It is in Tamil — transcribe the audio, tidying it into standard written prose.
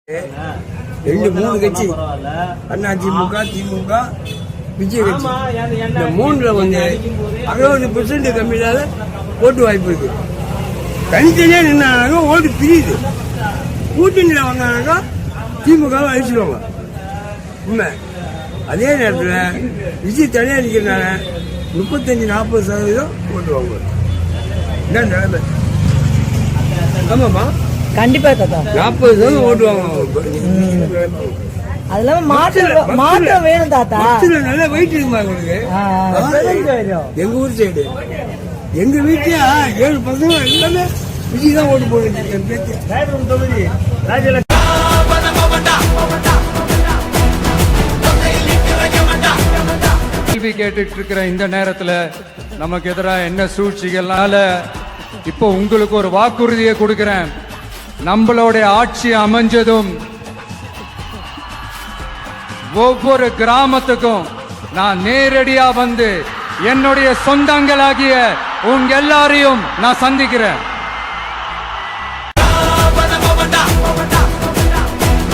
மூணு கட்சி அண்ணா திமுக திமுக விஜய் கட்சி இந்த மூணுல வந்து 60% கம்மியிலாத ஓட்டு வாய்ப்பு இருக்கு. தனித்தனியா நின்னாங்க ஓட்டு பிரியுது. கூட்டணியில வந்தாங்க திமுக அழிச்சிடுவாங்க உண்மை. அதே நேரத்தில் விஜய் தனியா நிற்கிறனால 35-40% ஓட்டு வாங்குவாங்க. என்ன நிலைமை? ஆமாமா கண்டிப்பா 40% ஓட்டு வாங்குவாங்க. அதுல மாற்றம் வேணும் தாத்தா. நல்லா வெயிட் இருக்குமா உங்களுக்கு? எங்க ஊர் சைடு எங்க வீட்டுல 7 பசங்க எல்லாமே விஜய் தான் ஓட்டு போடுது. என் பேச்சு கேள்வி கேட்டுட்டு இருக்கிற இந்த நேரத்துல நமக்கு எதிராக என்ன சூழ்ச்சிகள்னால இப்போ உங்களுக்கு ஒரு வாக்குறுதியை கொடுக்கிறேன். நம்மளுடைய ஆட்சி அமைஞ்சதும் ஒவ்வொரு கிராமத்துக்கும் நான் நேரடியா வந்து என்னுடைய சொந்தங்களாகிய உங்க எல்லாரையும் நான் சந்திக்கிறேன்.